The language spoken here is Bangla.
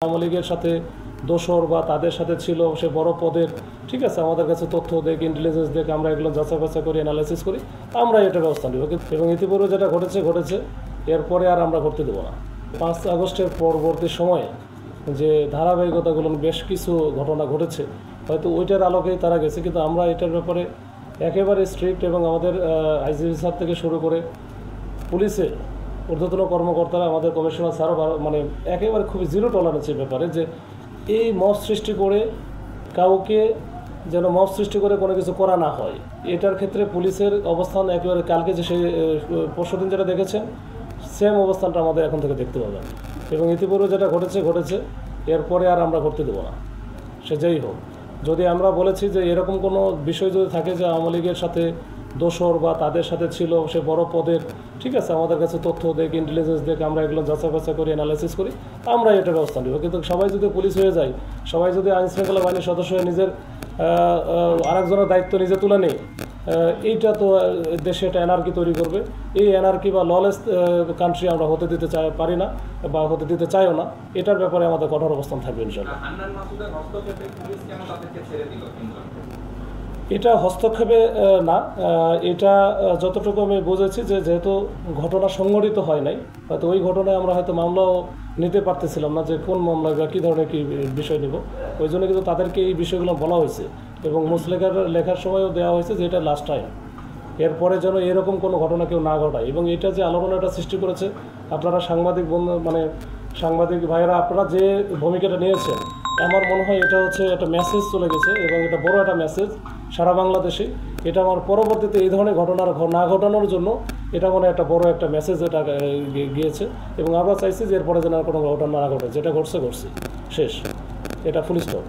আওয়ামী লীগের সাথে দোসর বা তাদের সাথে ছিল সে বড় পদের, ঠিক আছে, আমাদের কাছে তথ্য দেখ, ইন্টেলিজেন্স দেখ, আমরা এগুলো যাচাই বাছাই করি, অ্যানালাইসিস করি, আমরা এটা ব্যবস্থা নেব। এবং ইতিপূর্বে যেটা ঘটেছে এরপরে আর আমরা করতে দেবো না। 5 আগস্টের পরবর্তী সময়ে যে ধারাবাহিকতাগুলো বেশ কিছু ঘটনা ঘটেছে, হয়তো ওইটার আলোকেই তারা গেছে, কিন্তু আমরা এটার ব্যাপারে একেবারে স্ট্রিক্ট এবং আমাদের আইজিপি স্যার থেকে শুরু করে পুলিশের ঊর্ধ্বতন কর্মকর্তারা, আমাদের কমিশনার স্যারও মানে একেবারে খুবই জিরো টলারেন্সের ব্যাপারে যে এই মব সৃষ্টি করে কাউকে যেন মব সৃষ্টি করে কোনো কিছু করা না হয়। এটার ক্ষেত্রে পুলিশের অবস্থান একেবারে কালকে যে সেই পরশুদিন যেটা দেখেছেন সেম অবস্থানটা আমাদের এখন থেকে দেখতে পাবেন। এবং ইতিপূর্বে যেটা ঘটেছে এরপরে আর আমরা করতে দেবো না, সে যেই হোক। যদি আমরা বলেছি যে এরকম কোনো বিষয় যদি থাকে যে আওয়ামী লীগের সাথে দোসর বা তাদের সাথে ছিল সে বড় পদের, ঠিক আছে, আমাদের কাছে তথ্য দেখ, ইন্টেলিজেন্স দেখ, আমরা এগুলো যাচাই বাছাই করি, অ্যানালাইসিস করি, আমরা এটা ব্যবস্থা নেব। কিন্তু সবাই যদি পুলিশ হয়ে যায়, সবাই যদি আইনশৃঙ্খলা বাহিনীর সদস্য হয়ে নিজের আরেকজনের দায়িত্ব নিজে তুলে নেই, এইটা তো দেশে একটা এনআরকি তৈরি করবে। এই এনআরকি বা ললেস কান্ট্রি আমরা হতে দিতে পারি না বা হতে দিতে চাইও না। এটার ব্যাপারে আমাদের কঠোর অবস্থান থাকবে ইনশাআল্লাহ। এটা হস্তক্ষেপে না, এটা যতটুকু আমি বুঝেছি যে যেহেতু ঘটনা সংঘটিত হয় নাই, হয়তো ওই ঘটনায় আমরা হয়তো মামলাও নিতে পারতেছিলাম না যে কোন মামলায় বা কী ধরনের কী বিষয় নেব, ওই জন্য কিন্তু তাদেরকে এই বিষয়গুলো বলা হয়েছে এবং লেখার সময়ও দেওয়া হয়েছে যে এটা লাস্ট টাইম, এরপরে যেন এরকম কোনো ঘটনা কেউ না ঘটায়। এবং এটা যে আলোড়নটা সৃষ্টি করেছে, আপনারা সাংবাদিক ভাইয়েরা আপনারা যে ভূমিকাটা নিয়েছেন, আমার মনে হয় এটা হচ্ছে একটা মেসেজ চলে গেছে এবং এটা বড় একটা মেসেজ সারা বাংলাদেশে। এটা আমার পরবর্তীতে এই ধরনের ঘটনা না ঘটানোর জন্য এটা মনে একটা বড় একটা মেসেজ এটা গিয়েছে। এবং আমরা চাইছি যে এরপরে যেন কোনো ঘটনা না ঘটে, যেটা ঘটছে শেষ, এটা ফুল স্টপ।